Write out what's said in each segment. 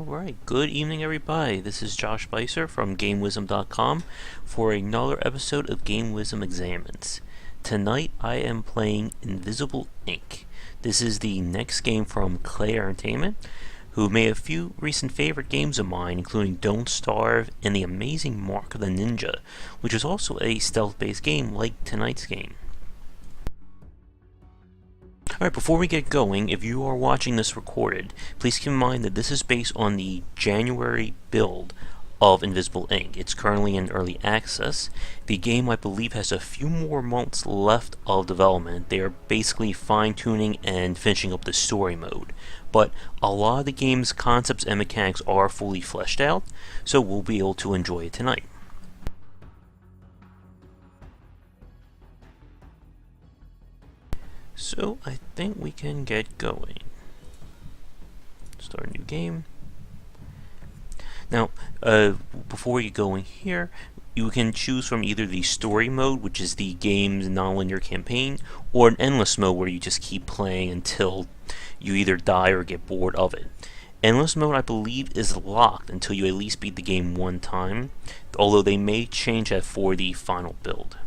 Alright, good evening everybody. This is Josh Spicer from GameWisdom.com for another episode of Game Wisdom Examines. Tonight I am playing Invisible, Inc. This is the next game from Klei Entertainment, who made a few recent favorite games of mine, including Don't Starve and The Amazing Mark of the Ninja, which is also a stealth-based game like tonight's game. Alright, before we get going, if you are watching this recorded, please keep in mind that this is based on the January build of Invisible, Inc. It's currently in early access. The game, I believe, has a few more months left of development. They are basically fine-tuning and finishing up the story mode. But a lot of the game's concepts and mechanics are fully fleshed out, so we'll be able to enjoy it tonight. So I think we can get going. Start a new game. Now, before we get going here, you can choose from either the story mode, which is the game's non-linear campaign, or an endless mode where you just keep playing until you either die or get bored of it. Endless mode, I believe, is locked until you at least beat the game one time, although they may change that for the final build.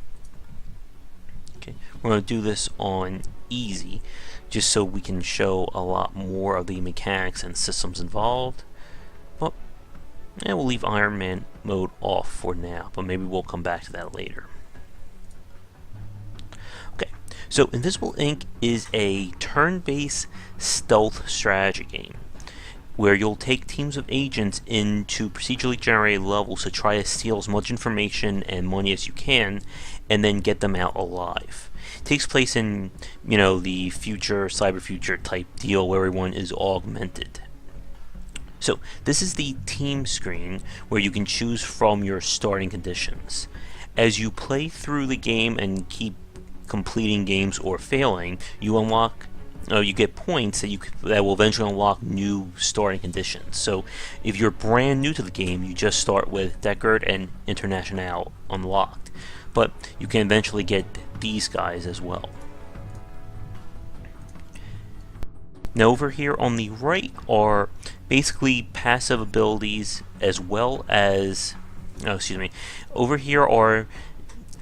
Okay, we're going to do this on easy, just so we can show a lot more of the mechanics and systems involved. But we'll leave Iron Man mode off for now, but maybe we'll come back to that later. Okay, so Invisible, Inc. is a turn-based stealth strategy game where you'll take teams of agents into procedurally generated levels to try to steal as much information and money as you can, and then get them out alive. It takes place in, the future, cyber future type deal where everyone is augmented. So this is the team screen where you can choose from your starting conditions. As you play through the game and keep completing games or failing, you get points that will eventually unlock new starting conditions. So if you're brand new to the game, you just start with Deckard and International unlocked, but you can eventually get these guys as well. Now over here on the right are basically passive abilities, as well as over here are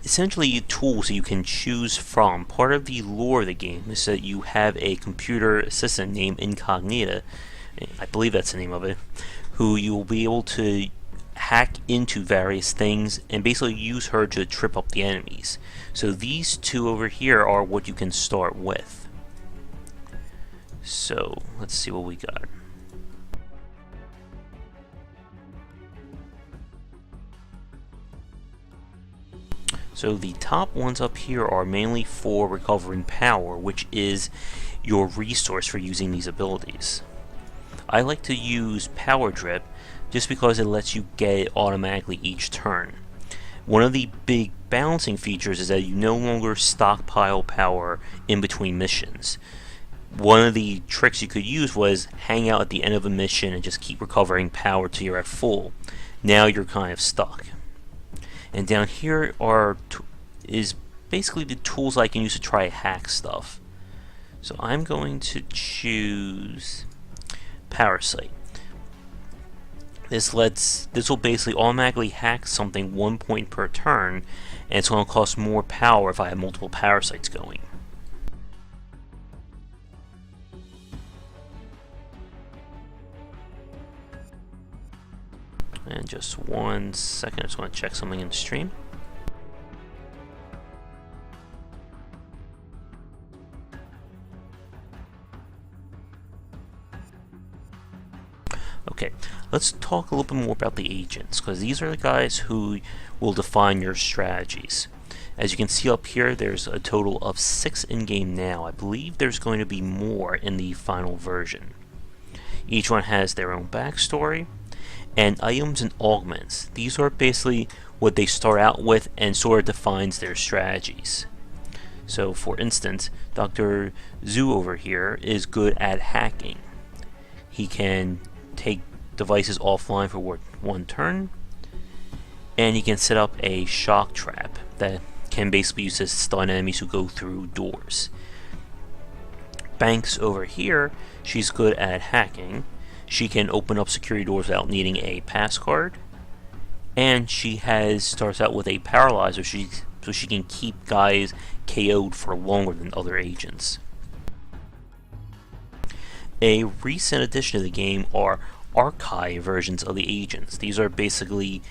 essentially tools that you can choose from. Part of the lore of the game is that you have a computer assistant named Incognita, I believe that's the name of it, who you will be able to hack into various things and basically use her to trip up the enemies. So these two over here are what you can start with. So let's see what we got. So the top ones up here are mainly for recovering power, which is your resource for using these abilities. I like to use Power Drip just because it lets you get it automatically each turn. One of the big balancing features is that you no longer stockpile power in between missions. One of the tricks you could use was hang out at the end of a mission and just keep recovering power till you're at full. Now you're kind of stuck. And down here is basically the tools I can use to try hack stuff. So I'm going to choose Parasite. This will basically automatically hack something 1 point per turn, and it's going to cost more power if I have multiple parasites going. And just 1 second, I just want to check something in the stream. Okay, let's talk a little bit more about the agents, because these are the guys who will define your strategies. As you can see up here, there's a total of 6 in-game now. I believe there's going to be more in the final version. Each one has their own backstory, and items and augments. These are basically what they start out with and sort of defines their strategies. So for instance, Dr. Zhu over here is good at hacking. He can take devices offline for one turn, and he can set up a shock trap that can basically use to stun enemies who go through doors. Banks over here, she's good at hacking. She can open up security doors without needing a pass card, and she starts out with a paralyzer, so she can keep guys KO'd for longer than other agents. A recent addition to the game are archive versions of the agents. These are basically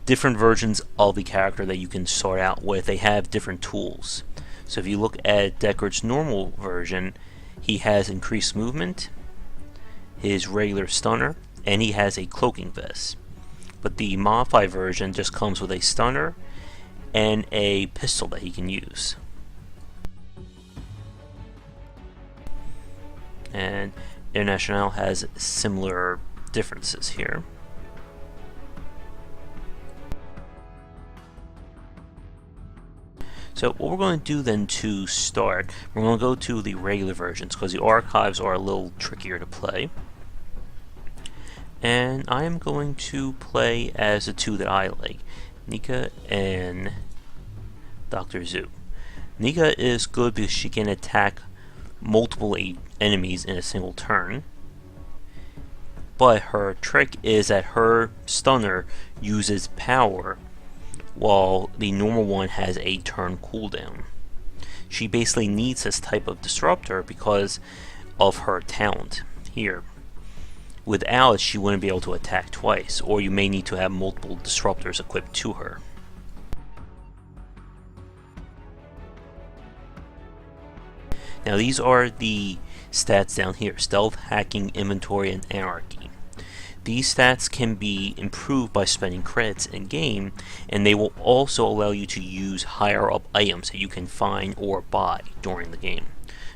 different versions of the character that you can start out with. They have different tools. So if you look at Deckard's normal version, he has increased movement, his regular stunner, and he has a cloaking vest. But the modified version just comes with a stunner and a pistol that he can use. And International has similar differences here. So what we're going to do then to start, we're going to go to the regular versions because the archives are a little trickier to play. And I am going to play as the two that I like, Nika and Dr. Zu. Nika is good because she can attack multiple enemies in a single turn, but her trick is that her stunner uses power while the normal one has a turn cooldown. She basically needs this type of disruptor because of her talent here. Without it, she wouldn't be able to attack twice, or you may need to have multiple disruptors equipped to her. Now these are the stats down here: stealth, hacking, inventory, and anarchy. These stats can be improved by spending credits in game, and they will also allow you to use higher up items that you can find or buy during the game.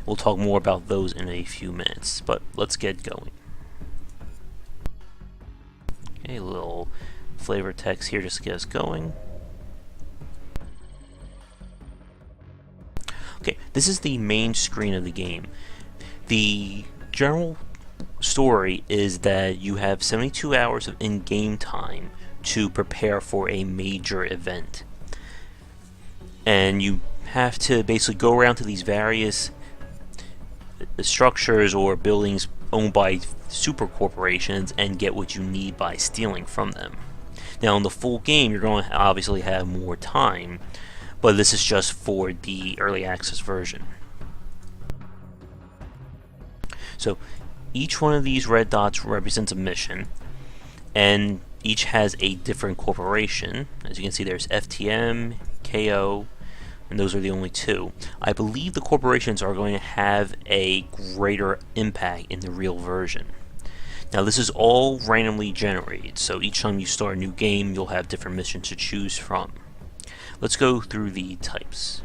We'll talk more about those in a few minutes, but let's get going. Okay, a little flavor text here just to get us going. Okay, this is the main screen of the game. The general story is that you have 72 hours of in-game time to prepare for a major event. And you have to basically go around to these various structures or buildings owned by super corporations and get what you need by stealing from them. Now in the full game you're going to obviously have more time, but this is just for the early access version. So each one of these red dots represents a mission, and each has a different corporation. As you can see, there's FTM, KO, and those are the only two. I believe the corporations are going to have a greater impact in the real version. Now this is all randomly generated, so each time you start a new game you'll have different missions to choose from. Let's go through the types.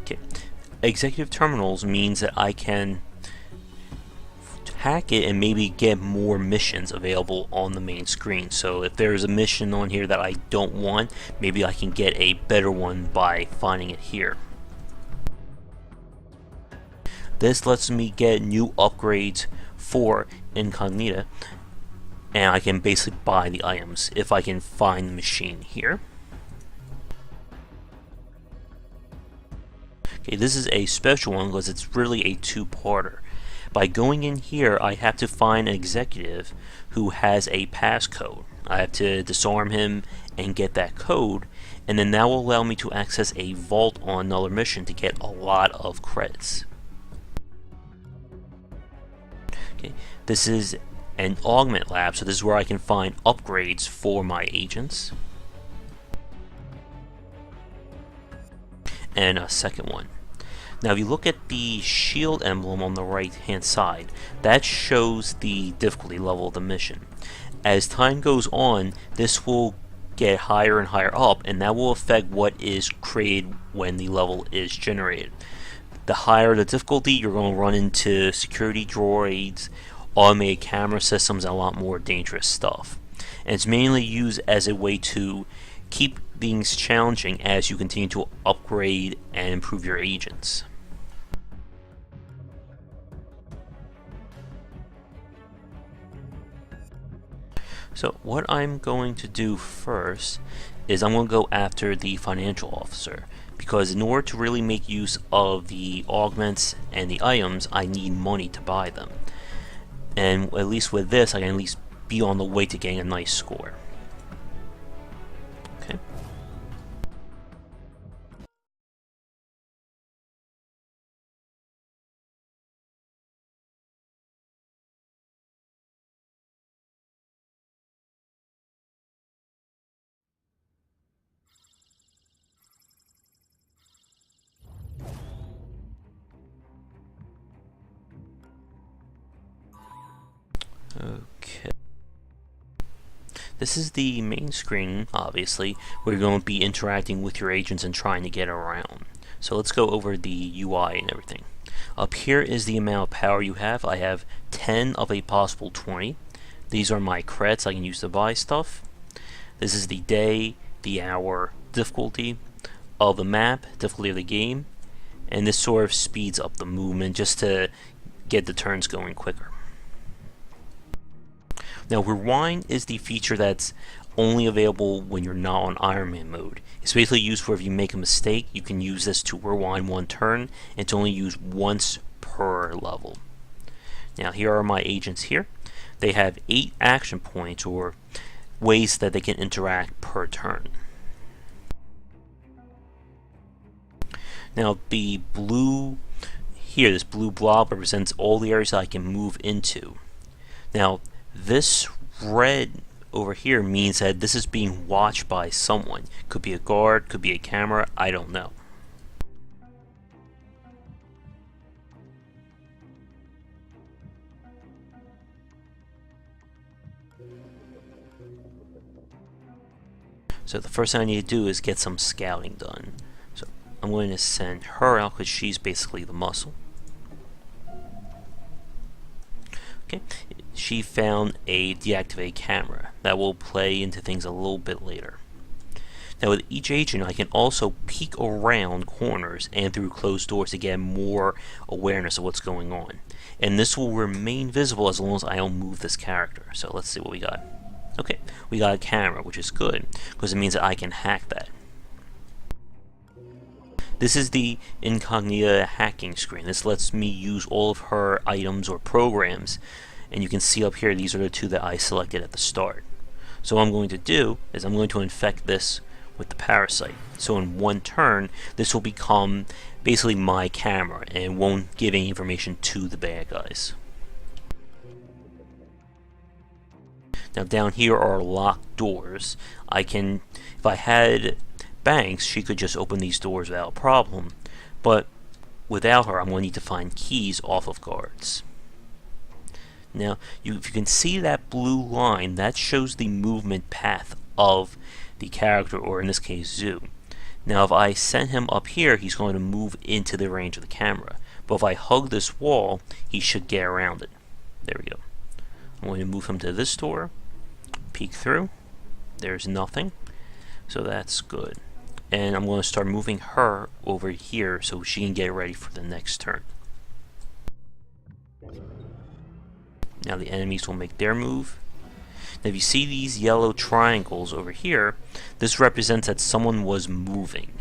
Okay, executive terminals means that I can hack it and maybe get more missions available on the main screen. So if there's a mission on here that I don't want, maybe I can get a better one by finding it here. This lets me get new upgrades for Incognita, and I can basically buy the items if I can find the machine here. Okay, this is a special one because it's really a two-parter. By going in here, I have to find an executive who has a passcode. I have to disarm him and get that code, and then that will allow me to access a vault on another mission to get a lot of credits. Okay, this is an augment lab, so this is where I can find upgrades for my agents. And a second one. Now if you look at the shield emblem on the right hand side, that shows the difficulty level of the mission. As time goes on, this will get higher and higher up, and that will affect what is created when the level is generated. The higher the difficulty, you're going to run into security droids, automated camera systems, and a lot more dangerous stuff. And it's mainly used as a way to keep things challenging as you continue to upgrade and improve your agents. So what I'm going to do first is I'm going to go after the financial officer, because in order to really make use of the augments and the items, I need money to buy them. And at least with this, I can at least be on the way to getting a nice score. Okay. Okay. This is the main screen, obviously, where you're going to be interacting with your agents and trying to get around. So let's go over the UI and everything. Up here is the amount of power you have. I have 10 of a possible 20. These are my credits I can use to buy stuff. This is the day, the hour, difficulty of the map, difficulty of the game, and this sort of speeds up the movement just to get the turns going quicker. Now, rewind is the feature that's only available when you're not on Iron Man mode. It's basically used for if you make a mistake, you can use this to rewind one turn, and it's only used once per level. Now, here are my agents here. They have 8 action points, or ways that they can interact per turn. Now, the blue here, this blue blob represents all the areas that I can move into. Now, this red over here means that this is being watched by someone. Could be a guard, could be a camera, I don't know. So the first thing I need to do is get some scouting done. So I'm going to send her out because she's basically the muscle. Okay, she found a deactivated camera. That will play into things a little bit later. Now with each agent, I can also peek around corners and through closed doors to get more awareness of what's going on. And this will remain visible as long as I don't move this character. So let's see what we got. Okay, we got a camera, which is good, because it means that I can hack that. This is the incognita hacking screen. This lets me use all of her items or programs, and you can see up here these are the 2 that I selected at the start. So what I'm going to do is I'm going to infect this with the parasite. So in one turn, this will become basically my camera and won't give any information to the bad guys. Now down here are locked doors. I can, if I had Banks, she could just open these doors without a problem, but without her, I'm going to need to find keys off of guards. Now, if you can see that blue line, that shows the movement path of the character, or in this case, Zoo. Now, if I send him up here, he's going to move into the range of the camera, but if I hug this wall, he should get around it. There we go. I'm going to move him to this door, peek through, there's nothing, so that's good. And I'm going to start moving her over here so she can get ready for the next turn. Now the enemies will make their move. Now if you see these yellow triangles over here, this represents that someone was moving,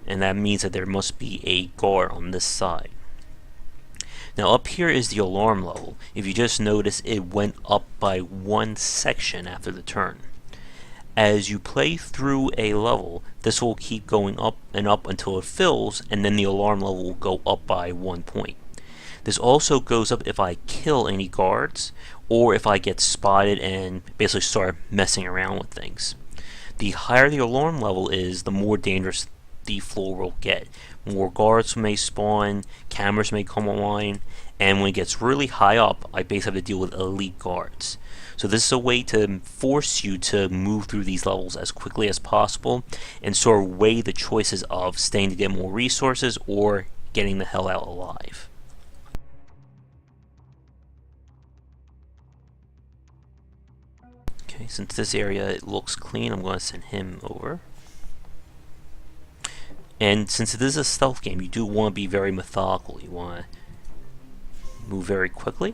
and that means that there must be a guard on this side. Now up here is the alarm level. If you just notice, it went up by 1 section after the turn. As you play through a level, this will keep going up and up until it fills, and then the alarm level will go up by 1 point. This also goes up if I kill any guards, or if I get spotted and basically start messing around with things. The higher the alarm level is, the more dangerous the floor will get. More guards may spawn, cameras may come online, and when it gets really high up, I basically have to deal with elite guards. So this is a way to force you to move through these levels as quickly as possible and sort of weigh the choices of staying to get more resources or getting the hell out alive. Okay, since this area it looks clean, I'm going to send him over. And since it is a stealth game, you do want to be very methodical. You want to move very quickly,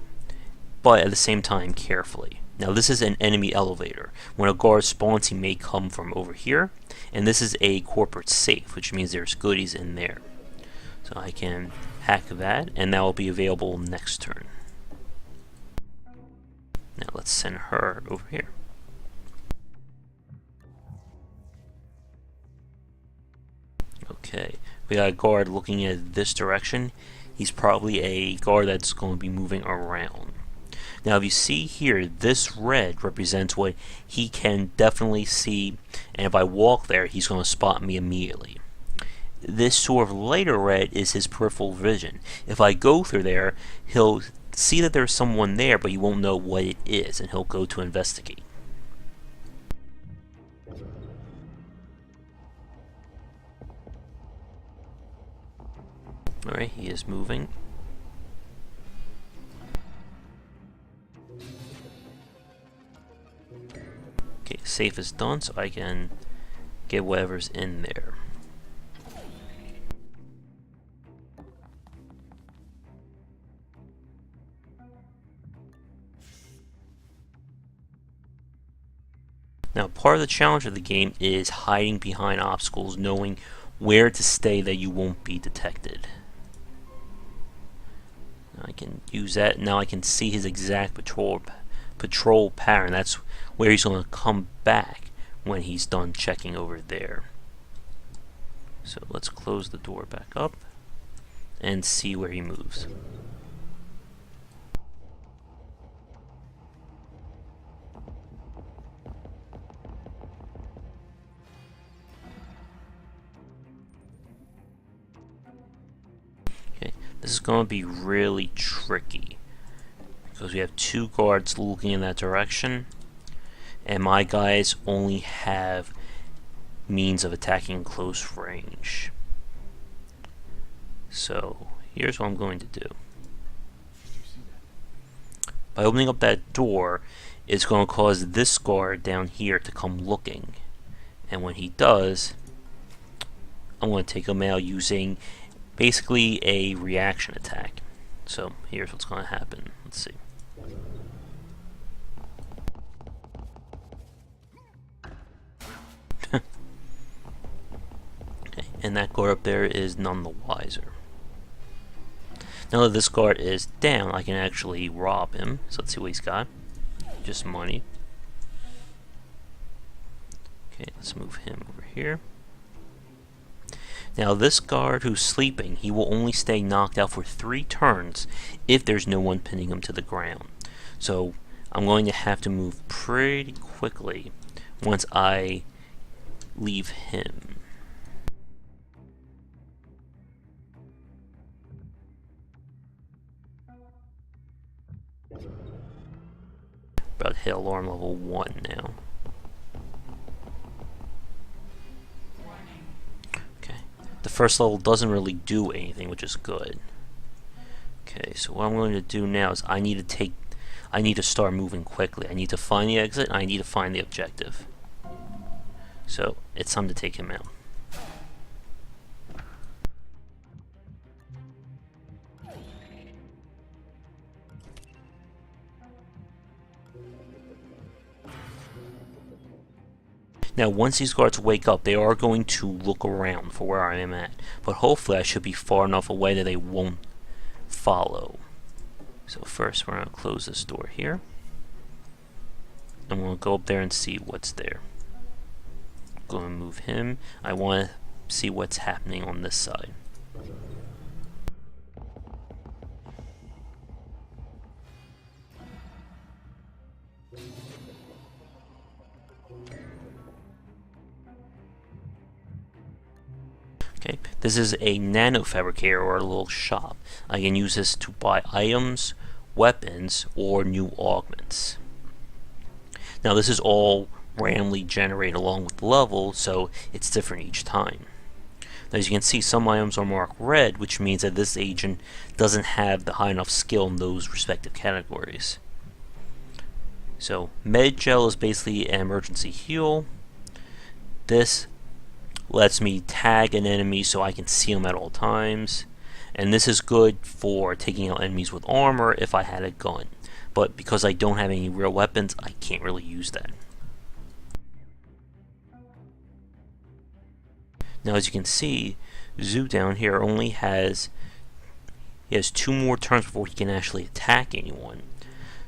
but at the same time carefully. Now this is an enemy elevator. When a guard spawns, he may come from over here, and this is a corporate safe, which means there's goodies in there. So I can hack that, and that will be available next turn. Now let's send her over here. Okay, we got a guard looking at this direction. He's probably a guard that's going to be moving around. Now if you see here, this red represents what he can definitely see, and if I walk there, he's going to spot me immediately. This sort of lighter red is his peripheral vision. If I go through there, he'll see that there's someone there, but he won't know what it is, and he'll go to investigate. Alright, he is moving. Okay, safe is done, so I can get whatever's in there. Now, part of the challenge of the game is hiding behind obstacles, knowing where to stay that you won't be detected. Now I can use that. Now I can see his exact patrol pattern. That's where he's going to come back when he's done checking over there. So let's close the door back up and see where he moves. This is going to be really tricky because we have two guards looking in that direction, and my guys only have means of attacking close range. So here's what I'm going to do. By opening up that door, it's going to cause this guard down here to come looking, and when he does, I'm going to take him out using basically a reaction attack. So here's what's going to happen. Let's see. Okay, and that guard up there is none the wiser. Now that this guard is down, I can actually rob him. So let's see what he's got. Just money. Okay, let's move him over here. Now this guard who's sleeping, he will only stay knocked out for 3 turns if there's no one pinning him to the ground. So I'm going to have to move pretty quickly once I leave him. About to hit alarm level 1 now. The first level doesn't really do anything, which is good. Okay, so what I'm going to do now is I need to start moving quickly. I need to find the exit, and I need to find the objective. So, it's time to take him out. Now, once these guards wake up, they are going to look around for where I am at. But hopefully I should be far enough away that they won't follow. So first we're going to close this door here. And we'll go up there and see what's there. Go and move him. I want to see what's happening on this side. Okay, this is a nano fabricator or a little shop. I can use this to buy items, weapons, or new augments. Now this is all randomly generated along with the level, so it's different each time. Now, as you can see, some items are marked red, which means that this agent doesn't have the high enough skill in those respective categories. So med gel is basically an emergency heal. This lets me tag an enemy so I can see them at all times, and this is good for taking out enemies with armor if I had a gun, but because I don't have any real weapons, I can't really use that. Now as you can see, Zoo down here only has 2 more turns before he can actually attack anyone.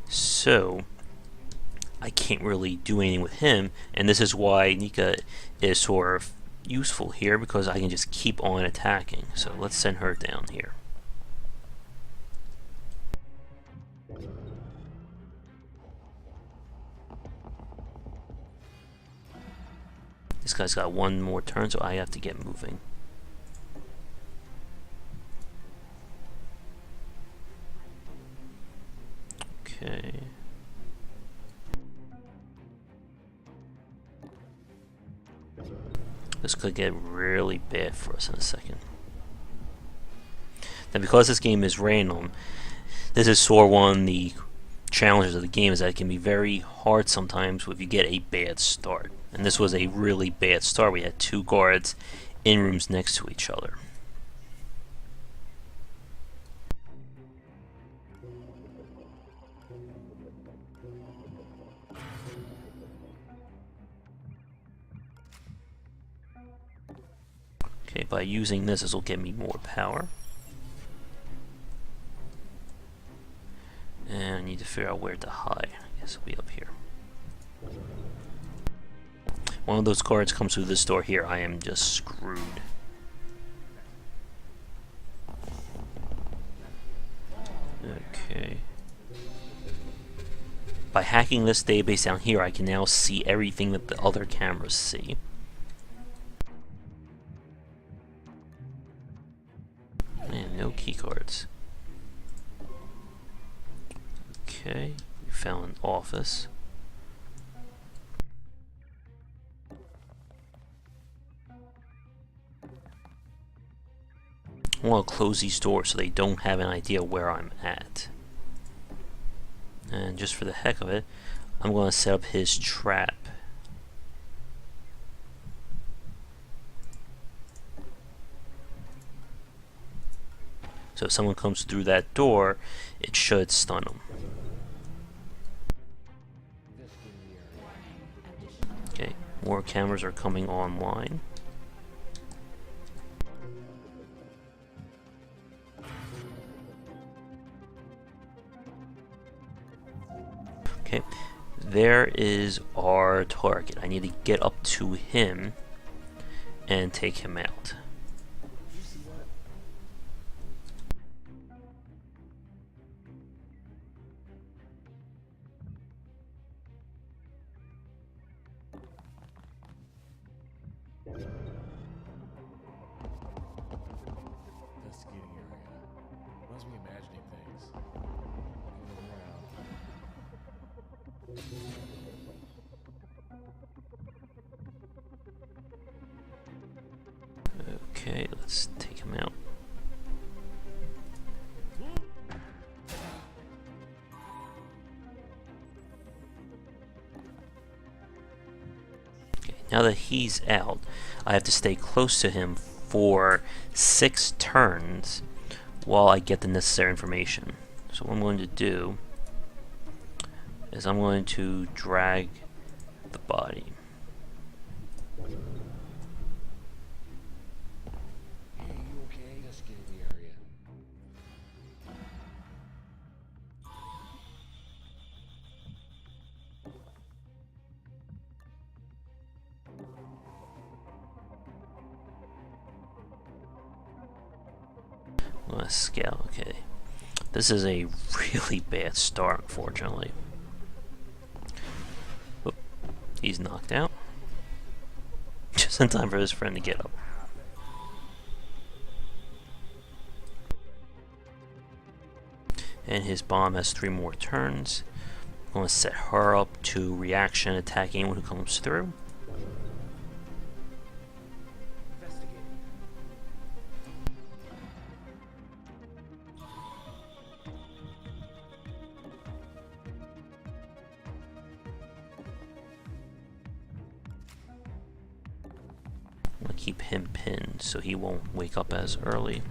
So I can't really do anything with him, and this is why Nika is sort of useful here, because I can just keep on attacking. So let's send her down here. This guy's got one more turn, so I have to get moving. Okay. This could get really bad for us in a second. Now, because this game is random, this is sort of one of the challenges of the game, is that it can be very hard sometimes if you get a bad start. And this was a really bad start. We had two guards in rooms next to each other. Okay, by using this will get me more power. And I need to figure out where to hide. I guess it'll be up here. One of those cards comes through this door here. I am just screwed. Okay. By hacking this database down here, I can now see everything that the other cameras see. And no key cards. Okay, we found an office. I want to close these doors so they don't have an idea where I'm at. And just for the heck of it, I'm going to set up his trap. So if someone comes through that door, it should stun them. Okay, more cameras are coming online. Okay, there is our target. I need to get up to him and take him out. Investigating area. Must be imagining things. Moving around. Okay, let's take him out. Okay, now that he's out, I have to stay close to him for 6 turns while I get the necessary information. So what I'm going to do is I'm going to drag the body. Hey, you okay? Investigating the area. I'm gonna scout. Okay, this is a really bad start, unfortunately. Oop, he's knocked out. Just in time for his friend to get up. And his bomb has 3 more turns. I'm gonna set her up to reaction, attack anyone who comes through. I'm gonna keep him pinned so he won't wake up as early.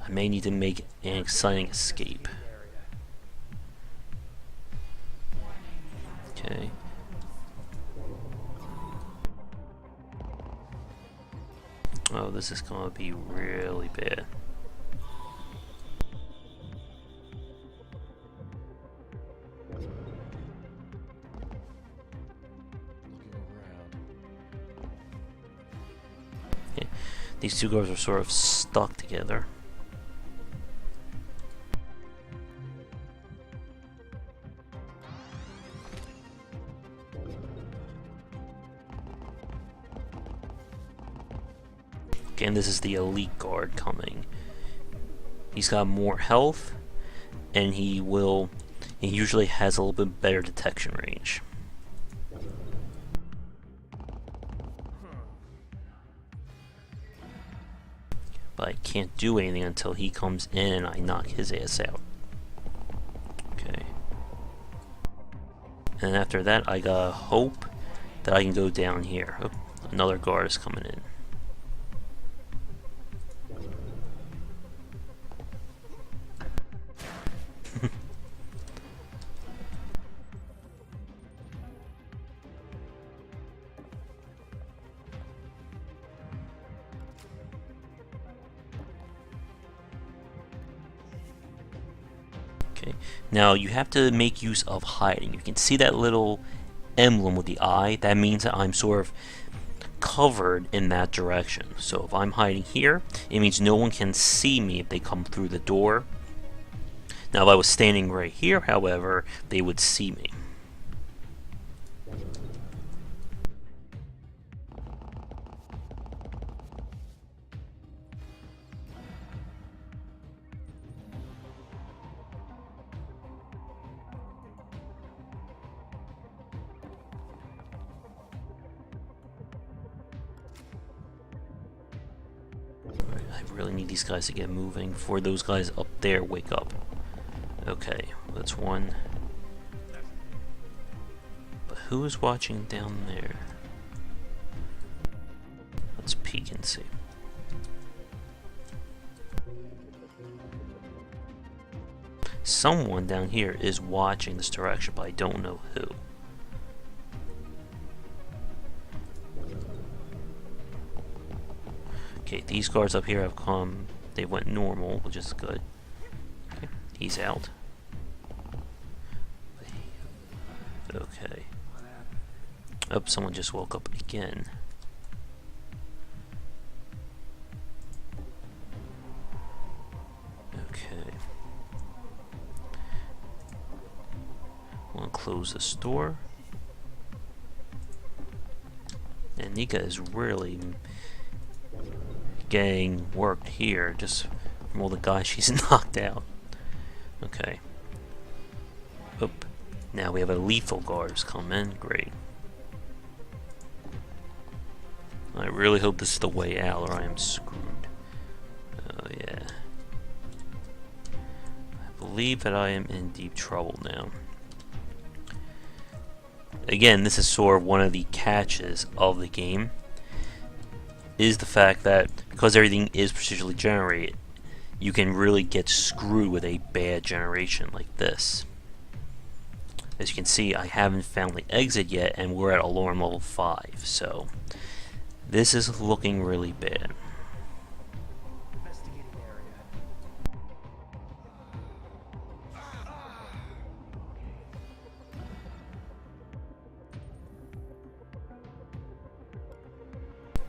I may need to make an exciting escape. Okay. Oh, this is gonna be really bad. Okay. These two guards are sort of stuck together. Okay, and this is the elite guard coming. He's got more health, and he usually has a little bit better detection range. But I can't do anything until he comes in and I knock his ass out. Okay. And after that, I gotta hope that I can go down here. Oh, another guard is coming in. Okay. Now you have to make use of hiding. You can see that little emblem with the eye. That means that I'm sort of covered in that direction. So if I'm hiding here, it means no one can see me if they come through the door. Now if I was standing right here, however, they would see me. I really need these guys to get moving before those guys up there wake up. Okay, that's one. But who is watching down there? Let's peek and see. Someone down here is watching this direction, but I don't know who. Okay, these guards up here have come. They went normal, which is good. Okay, he's out. Okay. Oh, someone just woke up again. Okay. I'm gonna close this door. And Nika is really getting worked here just from all the guys she's knocked out. Okay. Oop. Now we have a lethal guards come in. Great. I really hope this is the way out or I am screwed. Oh yeah. I believe that I am in deep trouble now. Again, this is sort of one of the catches of the game, is the fact that because everything is procedurally generated, you can really get screwed with a bad generation like this. As you can see, I haven't found the exit yet, and we're at alarm level 5, so this is looking really bad.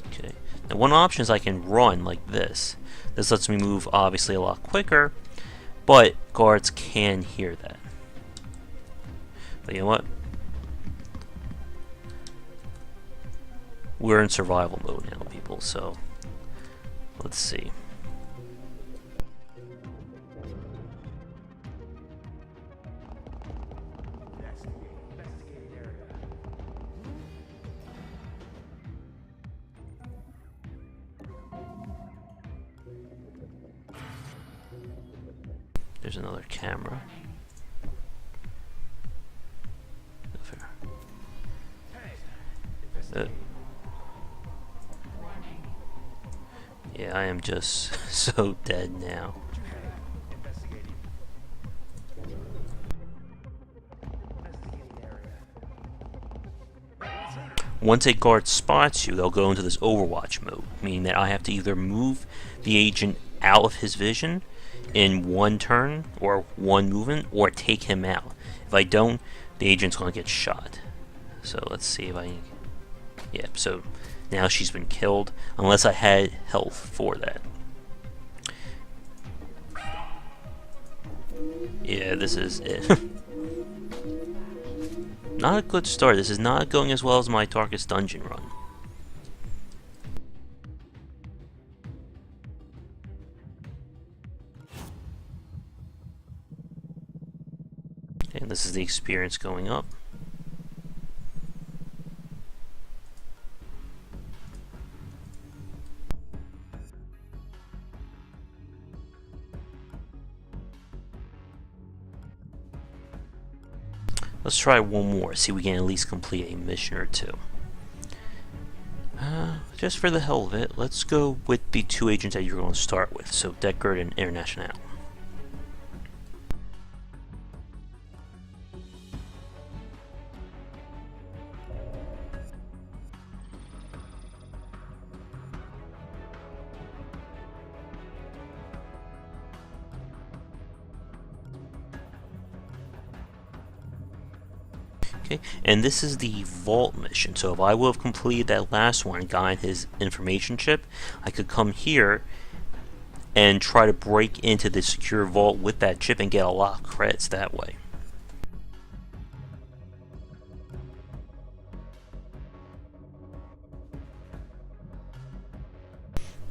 Okay. Now one option is I can run like this. This lets me move obviously a lot quicker, but guards can hear that. But you know what? We're in survival mode now, people, so let's see. There's another camera. Yeah, I am just so dead now. Once a guard spots you, they'll go into this Overwatch mode, meaning that I have to either move the agent out of his vision in one turn or one movement, or take him out. If I don't, the agent's going to get shot. So let's see if I can... Yeah, so Now she's been killed, unless I had health for that. Yeah, this is it. Not a good start. This is not going as well as my Darkest Dungeon run. And this is the experience going up. Let's try one more, see if we can at least complete a mission or two. Just for the hell of it, let's go with the two agents that you're going to start with, so Deckard and International. Okay, and this is the vault mission, so if I would have completed that last one and gotten his information chip, I could come here and try to break into the secure vault with that chip and get a lot of credits that way.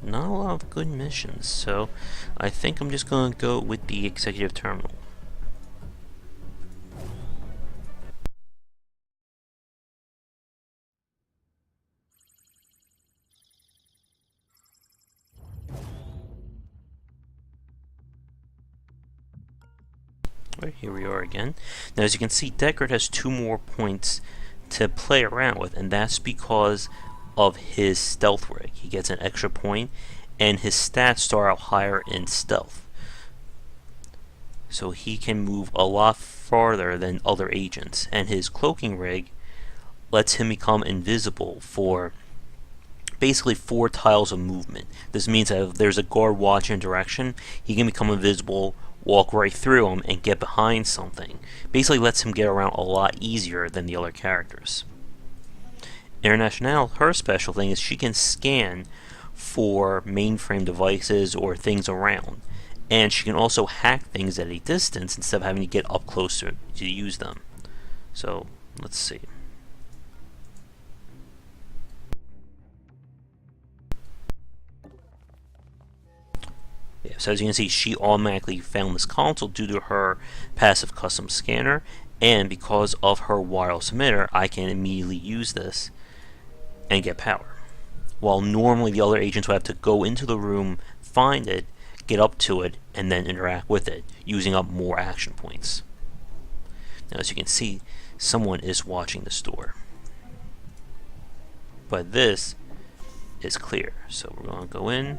Not a lot of good missions, so I think I'm just going to go with the executive terminal. Right, here we are again. Now as you can see, Deckard has 2 more points to play around with, and that's because of his stealth rig. He gets an extra point, and his stats start out higher in stealth. So he can move a lot farther than other agents, and his cloaking rig lets him become invisible for basically 4 tiles of movement. This means that if there's a guard watching a direction, he can become invisible, walk right through him, and get behind something. Basically lets him get around a lot easier than the other characters. International, her special thing is she can scan for mainframe devices or things around, and she can also hack things at a distance instead of having to get up closer to use them. So let's see. Yeah, so as you can see, she automatically found this console due to her passive custom scanner, and because of her wireless emitter, I can immediately use this and get power. While normally the other agents would have to go into the room, find it, get up to it, and then interact with it, using up more action points. Now as you can see, someone is watching the store. But this is clear, so we're going to go in.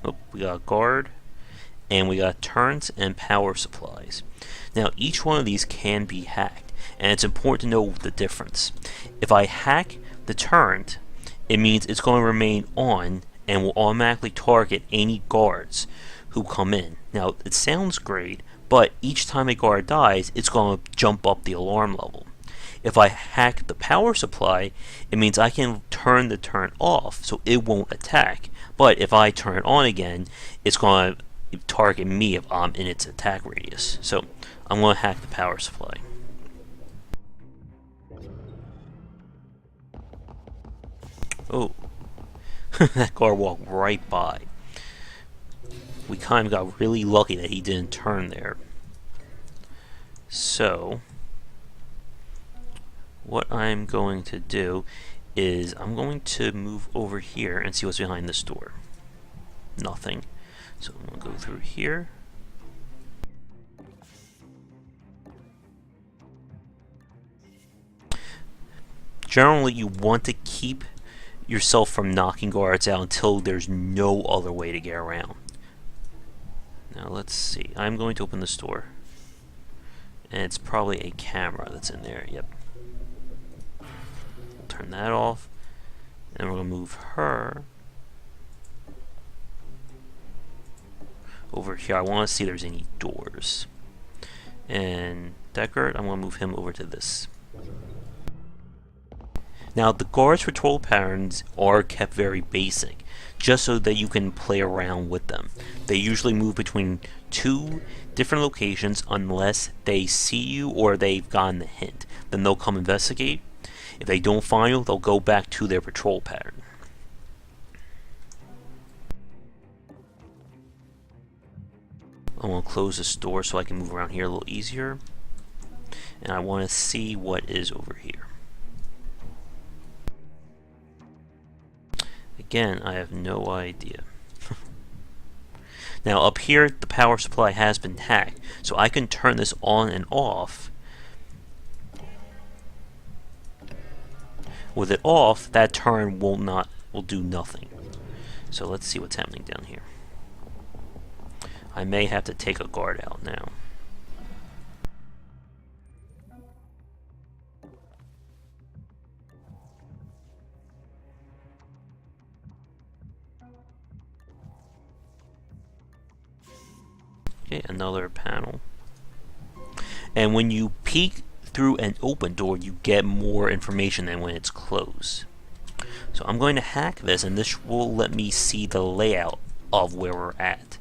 Oh, we got a guard. And we got turrets and power supplies. Now each one of these can be hacked, and it's important to know the difference. If I hack the turret, it means it's going to remain on and will automatically target any guards who come in. Now it sounds great, but each time a guard dies, it's going to jump up the alarm level. If I hack the power supply, it means I can turn the turret off so it won't attack. But if I turn it on again, it's going to target me if I'm in its attack radius. So I'm going to hack the power supply. Oh, that guard walked right by. We kind of got really lucky that he didn't turn there. So what I'm going to do is I'm going to move over here and see what's behind this door. Nothing. So I'm going to go through here. Generally, you want to keep yourself from knocking guards out until there's no other way to get around. Now let's see. I'm going to open this door. And it's probably a camera that's in there. Yep. We'll turn that off. And we're going to move her over here. I want to see if there's any doors. And Deckard, I'm going to move him over to this. Now, the guards patrol patterns are kept very basic, just so that you can play around with them. They usually move between two different locations unless they see you or they've gotten the hint. Then they'll come investigate. If they don't find you, they'll go back to their patrol pattern. I'm going to close this door so I can move around here a little easier. And I want to see what is over here. Again, I have no idea. Now up here, the power supply has been hacked, so I can turn this on and off. With it off, that turn will do nothing. So let's see what's happening down here. I may have to take a guard out now. Okay, another panel. And when you peek through an open door, you get more information than when it's closed. So I'm going to hack this, and this will let me see the layout of where we're at.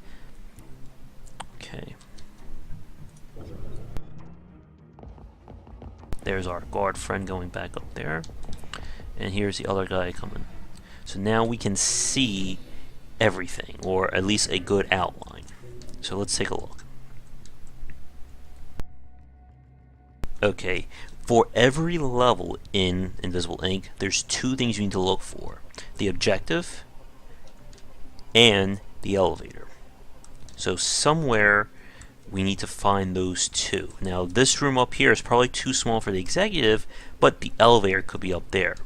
Okay. There's our guard friend going back up there. And here's the other guy coming. So now we can see everything, or at least a good outline. So let's take a look. Okay, for every level in Invisible Ink, there's two things you need to look for. The objective and the elevator. So somewhere we need to find those two. Now this room up here is probably too small for the executive, but the elevator could be up there.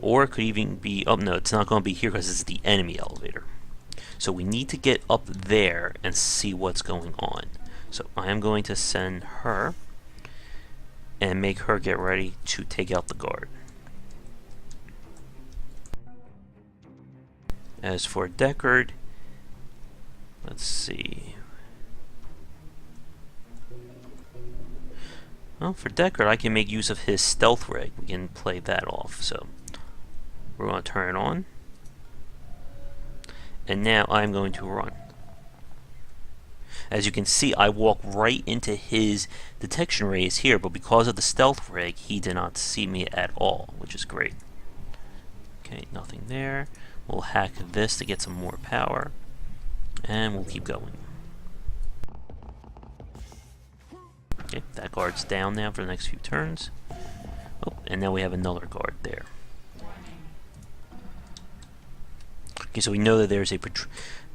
Or it could even be, oh no, it's not going to be here because it's the enemy elevator. So we need to get up there and see what's going on. So I am going to send her and make her get ready to take out the guard. As for Deckard, let's see. Well, for Deckard, I can make use of his stealth rig. We can play that off. So we're going to turn it on. And now I'm going to run. As you can see, I walk right into his detection rays here, but because of the stealth rig, he did not see me at all, which is great. Okay, nothing there. We'll hack this to get some more power, and we'll keep going. Okay, that guard's down now for the next few turns. Oh, and now we have another guard there. Okay, so we know that there's a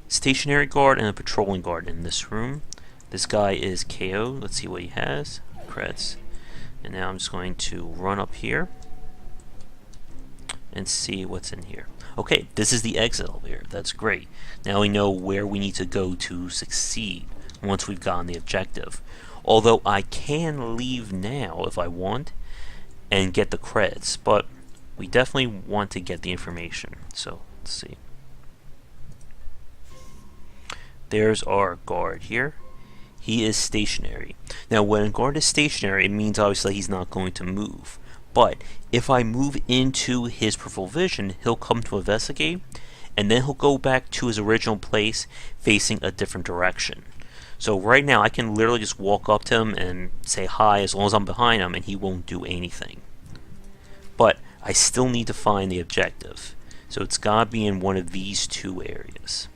stationary guard and a patrolling guard in this room. This guy is KO. Let's see what he has. Creds. And now I'm just going to run up here and see what's in here. Okay, this is the exit elevator. That's great. Now we know where we need to go to succeed once we've gotten the objective. Although I can leave now if I want and get the creds, but we definitely want to get the information. So let's see. There's our guard here. He is stationary. Now when a guard is stationary, it means obviously he's not going to move. But if I move into his peripheral vision, he'll come to investigate, and then he'll go back to his original place facing a different direction. So right now I can literally just walk up to him and say hi as long as I'm behind him, and he won't do anything. But I still need to find the objective. So it's gotta be in one of these two areas.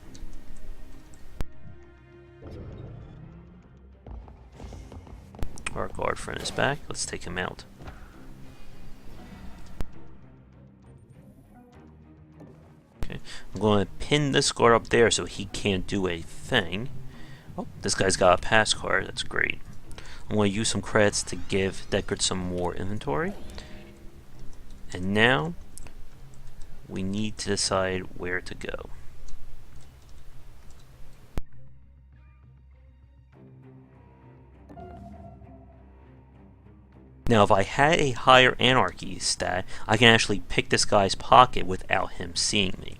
Our guard friend is back. Let's take him out. Okay, I'm going to pin this guard up there so he can't do a thing. Oh, this guy's got a pass card. That's great. I'm going to use some credits to give Deckard some more inventory. And now we need to decide where to go. Now if I had a higher anarchy stat, I can actually pick this guy's pocket without him seeing me.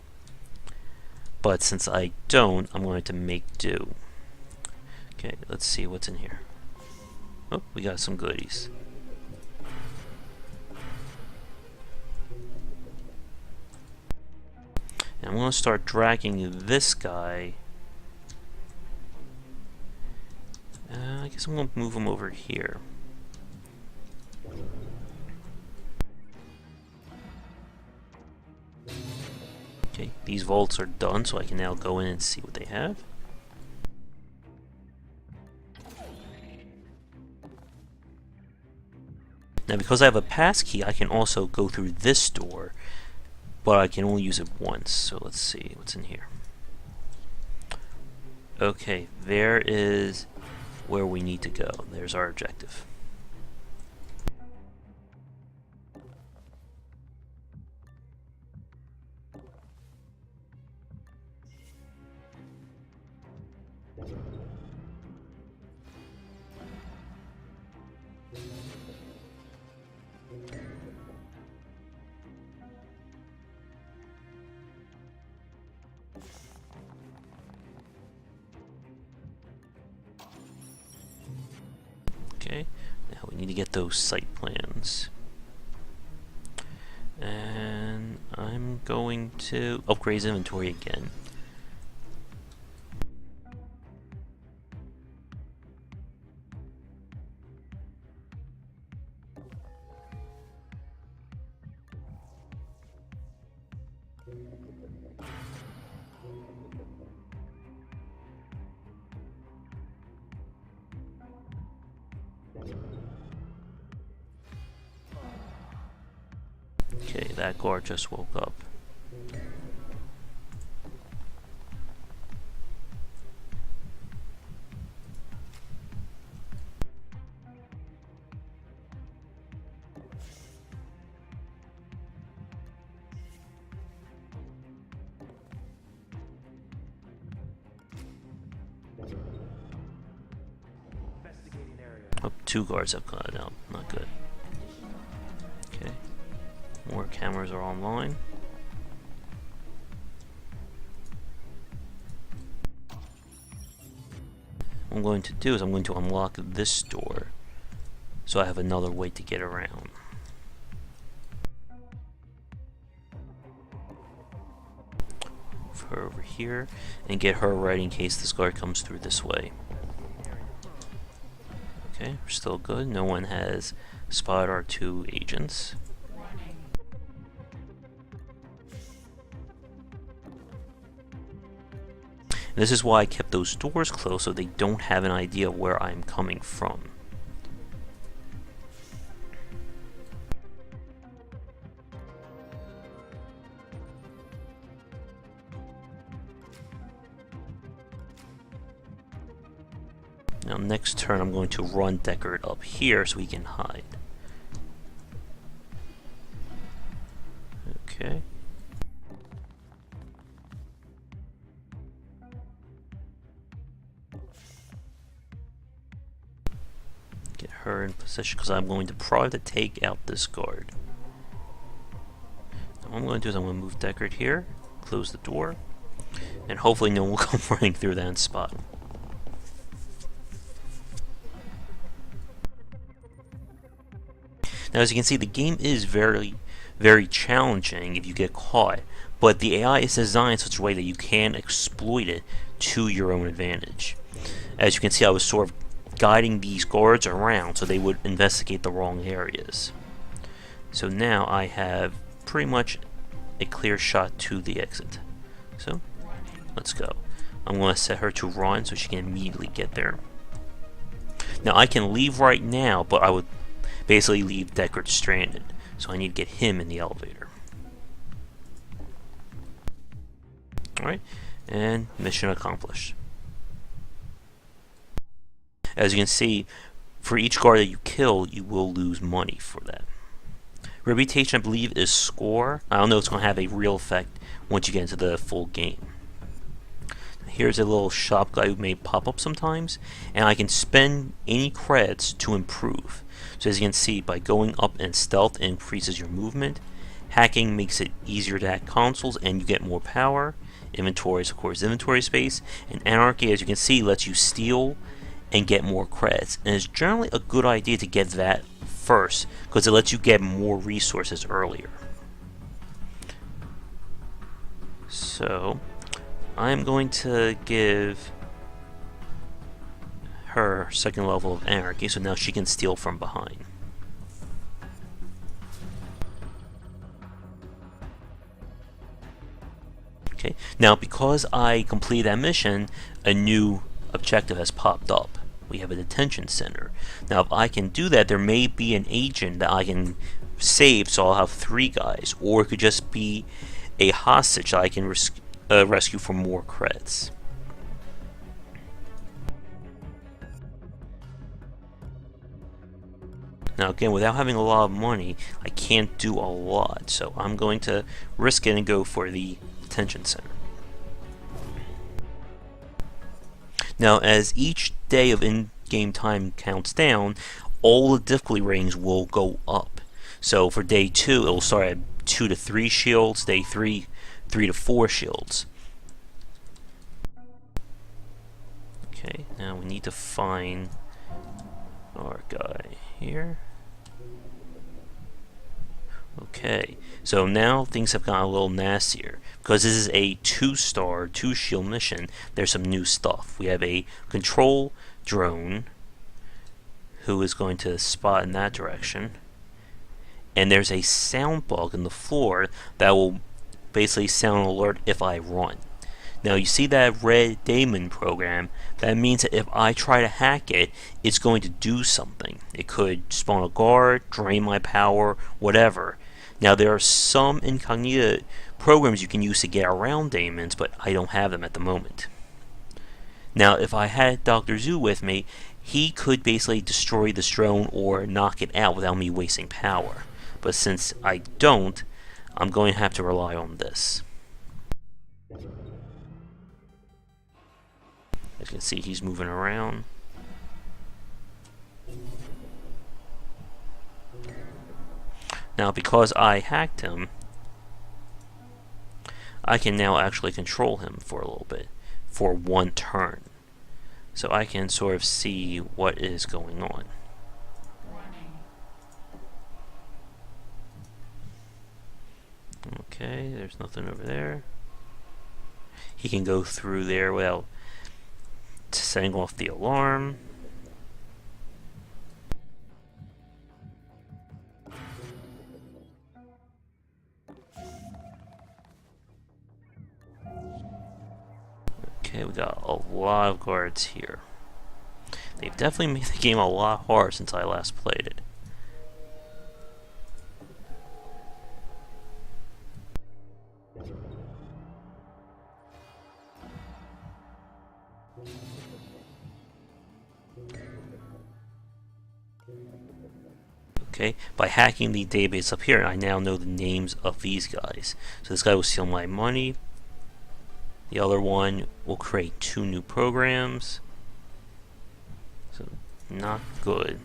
But since I don't, I'm going to make do. Okay, let's see what's in here. Oh, we got some goodies. I'm going to start dragging this guy. I guess I'm going to move him over here. Okay, these vaults are done, so I can now go in and see what they have. Now, because I have a pass key, I can also go through this door, but I can only use it once. So let's see what's in here. Okay, there is where we need to go. There's our objective. Okay, now we need to get those site plans. And I'm going to upgrade his inventory again. Okay, that guard just woke up. Oh, 2 guards have gone out. Not good. Okay. More cameras are online. What I'm going to do is I'm going to unlock this door so I have another way to get around. Move her over here and get her right in case this guard comes through this way. Okay, we're still good. No one has spotted our 2 agents. This is why I kept those doors closed so they don't have an idea where I'm coming from. Now next turn I'm going to run Deckard up here so he can hide. Okay. Get her in position because I'm going to probably have to take out this guard. Now what I'm going to do is I'm going to move Deckard here, close the door, and hopefully no one will come running through that and spot him. Now, as you can see, the game is very, very challenging if you get caught, but the AI is designed in such a way that you can exploit it to your own advantage. As you can see, I was sort of guiding these guards around so they would investigate the wrong areas. So now I have pretty much a clear shot to the exit. So, let's go. I'm going to set her to run so she can immediately get there. Now, I can leave right now, but I would basically leave Deckard stranded, so I need to get him in the elevator. Alright, and mission accomplished. As you can see, for each guard that you kill, you will lose money for that. Reputation, I believe, is score. I don't know if it's going to have a real effect once you get into the full game. Here's a little shop guy who may pop up sometimes, and I can spend any credits to improve. So as you can see, by going up in stealth, it increases your movement. Hacking makes it easier to hack consoles and you get more power. Inventory is, of course, inventory space. And Anarchy, as you can see, lets you steal and get more credits. And it's generally a good idea to get that first because it lets you get more resources earlier. So I'm going to give her second level of anarchy, so now she can steal from behind. Okay, now because I completed that mission, a new objective has popped up. We have a detention center. Now if I can do that, there may be an agent that I can save, so I'll have 3 guys, or it could just be a hostage that I can rescue for more credits. Now again, without having a lot of money, I can't do a lot, so I'm going to risk it and go for the detention center. Now as each day of in-game time counts down, all the difficulty ratings will go up. So for day 2, it will start at 2 to 3 shields, day 3, 3 to 4 shields. Okay, now we need to find our guy here. Okay, so now things have gotten a little nastier. Because this is a 2-star, 2-shield mission, there's some new stuff. We have a control drone who is going to spot in that direction. And there's a sound bug in the floor that will basically sound alert if I run. Now you see that red daemon program, that means that if I try to hack it, it's going to do something. It could spawn a guard, drain my power, whatever. Now there are some incognito programs you can use to get around daemons, but I don't have them at the moment. Now if I had Dr. Zoo with me, he could basically destroy this drone or knock it out without me wasting power. But since I don't, I'm going to have to rely on this. As you can see, he's moving around. Now, because I hacked him, I can now actually control him for a little bit, for 1 turn. So I can sort of see what is going on. Okay, there's nothing over there. He can go through there without setting off the alarm. Okay, we got a lot of guards here. They've definitely made the game a lot harder since I last played it. Okay, by hacking the database up here, I now know the names of these guys. So this guy will steal my money. The other one will create 2 new programs. So, not good.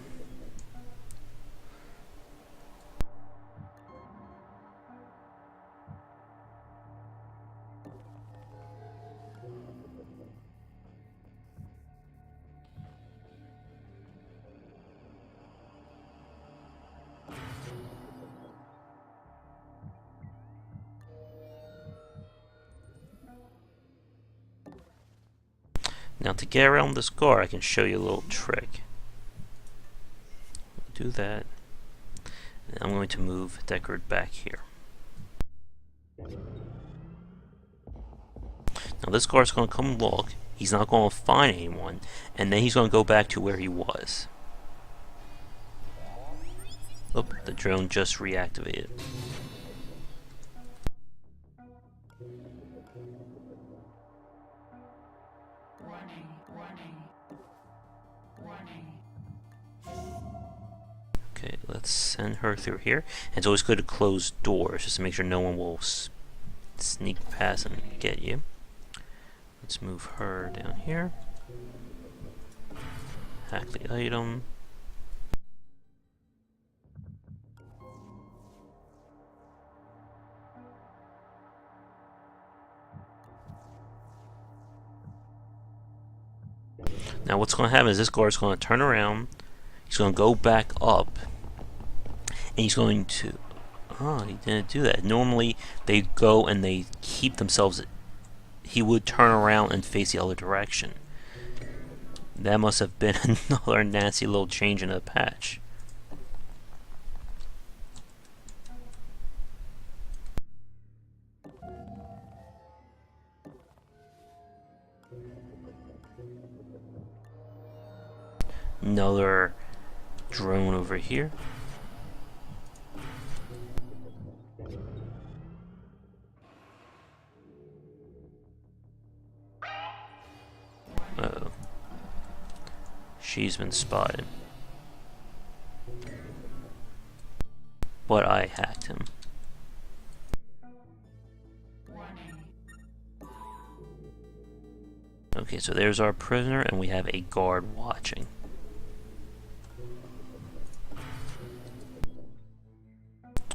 Now to get around this guard, I can show you a little trick. Do that. And I'm going to move Deckard back here. Now this guard's going to come look. He's not going to find anyone, and then he's going to go back to where he was. Oh, the drone just reactivated. Okay, let's send her through here. And it's always good to close doors just to make sure no one will sneak past and get you. Let's move her down here. Hack the item. Now what's going to happen is this guard's going to turn around. He's going to go back up, and he's going to... Oh, he didn't do that. Normally, they go and they keep themselves... He would turn around and face the other direction. That must have been another nasty little change in the patch. Another drone over here. Uh-oh. She's been spotted. But I hacked him. Okay, so there's our prisoner, and we have a guard watching.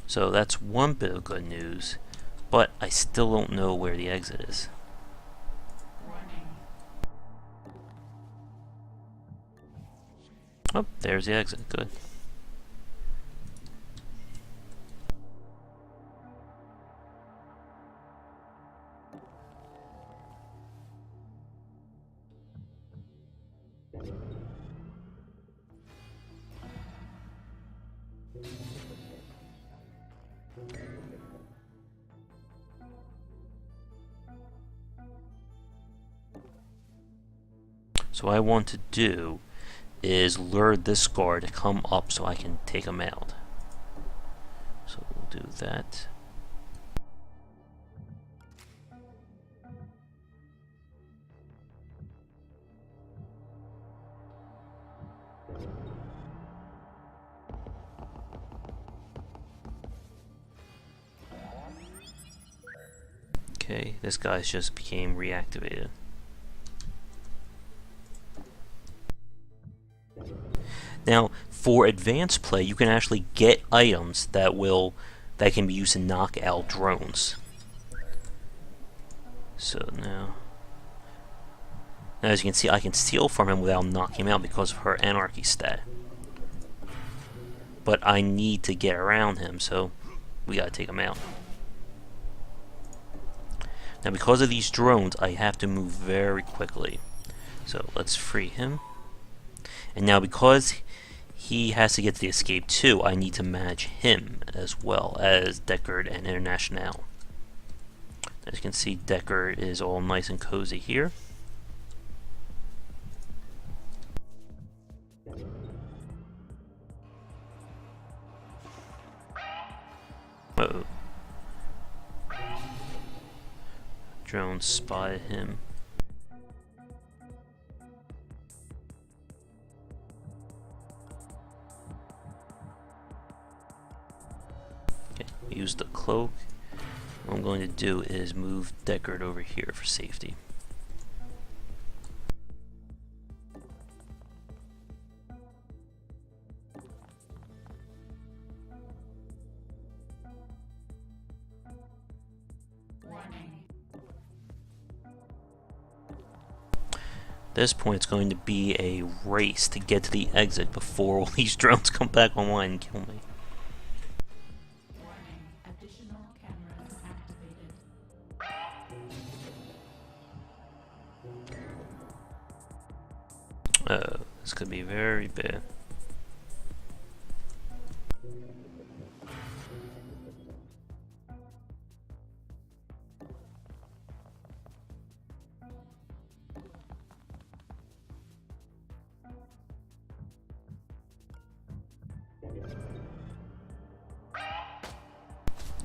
So that's one bit of good news, but I still don't know where the exit is. Oh, there's the exit. Good. So what I want to do is lure this guard to come up so I can take him out. So we'll do that. Okay, this guy's just became reactivated. Now, for advanced play, you can actually get items that can be used to knock out drones. So now, as you can see, I can steal from him without knocking him out because of her anarchy stat. But I need to get around him, so we gotta take him out. Now, because of these drones, I have to move very quickly. So let's free him. And now, because he has to get to the escape too, I need to manage him as well as Deckard and International. As you can see, Deckard is all nice and cozy here. Uh-oh. Drone spotted him. Okay, use the cloak. What I'm going to do is move Deckard over here for safety. At this point, it's going to be a race to get to the exit before all these drones come back online and kill me. This could be very bad.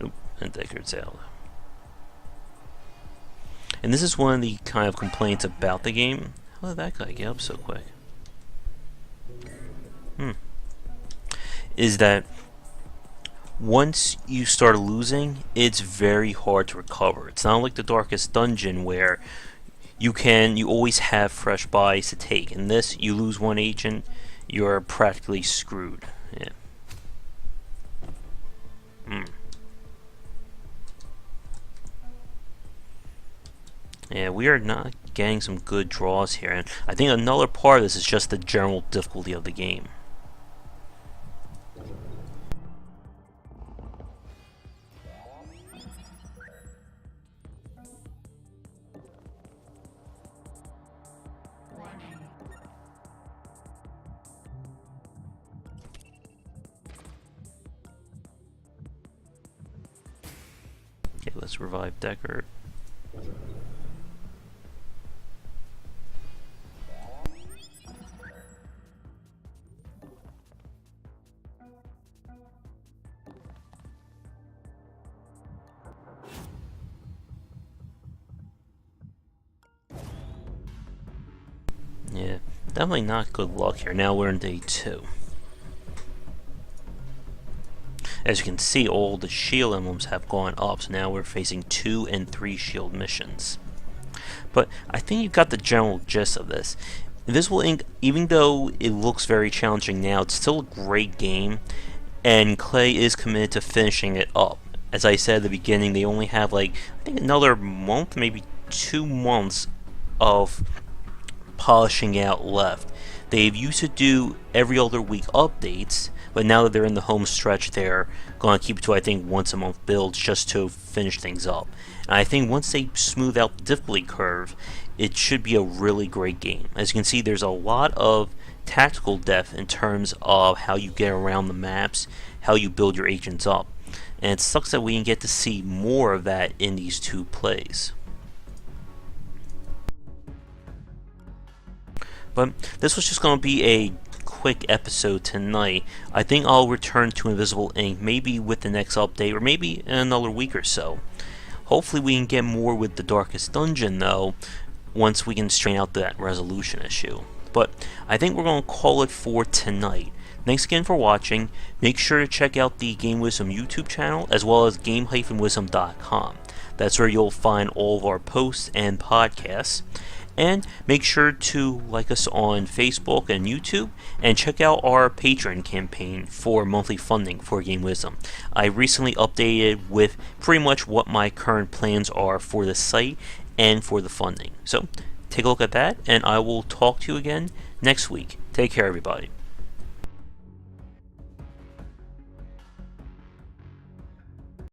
Oop, and Deckard's out. And this is one of the kind of complaints about the game. How did that guy get up so quick? Is that once you start losing, it's very hard to recover. It's not like the Darkest Dungeon where you always have fresh buys to take. In this, you lose one agent, you're practically screwed. Yeah. Yeah, we are not getting some good draws here, and I think another part of this is just the general difficulty of the game. let's revive Deckard. Yeah, definitely not good luck here. Now we're in day 2. As you can see, all the shield emblems have gone up, so now we're facing 2 and 3 shield missions. But I think you got the general gist of this. Invisible Ink, even though it looks very challenging now, it's still a great game, and Klei is committed to finishing it up. As I said at the beginning, they only have I think another month, maybe 2 months of polishing out left. They've used to do every other week updates, but now that they're in the home stretch, they're going to keep it to, I think, once a month builds just to finish things up. And I think once they smooth out the difficulty curve, it should be a really great game. As you can see, there's a lot of tactical depth in terms of how you get around the maps, how you build your agents up. And it sucks that we didn't get to see more of that in these 2 plays. But this was just going to be a quick episode tonight. I think I'll return to Invisible Ink maybe with the next update, or maybe in another week or so. Hopefully we can get more with the Darkest Dungeon, though, once we can straighten out that resolution issue. But I think we're going to call it for tonight. Thanks again for watching. Make sure to check out the Game Wisdom YouTube channel, as well as game-wisdom.com. That's where you'll find all of our posts and podcasts. And make sure to like us on Facebook and YouTube, and check out our Patreon campaign for monthly funding for Game Wisdom. I recently updated with pretty much what my current plans are for the site and for the funding. So take a look at that, and I will talk to you again next week. Take care, everybody.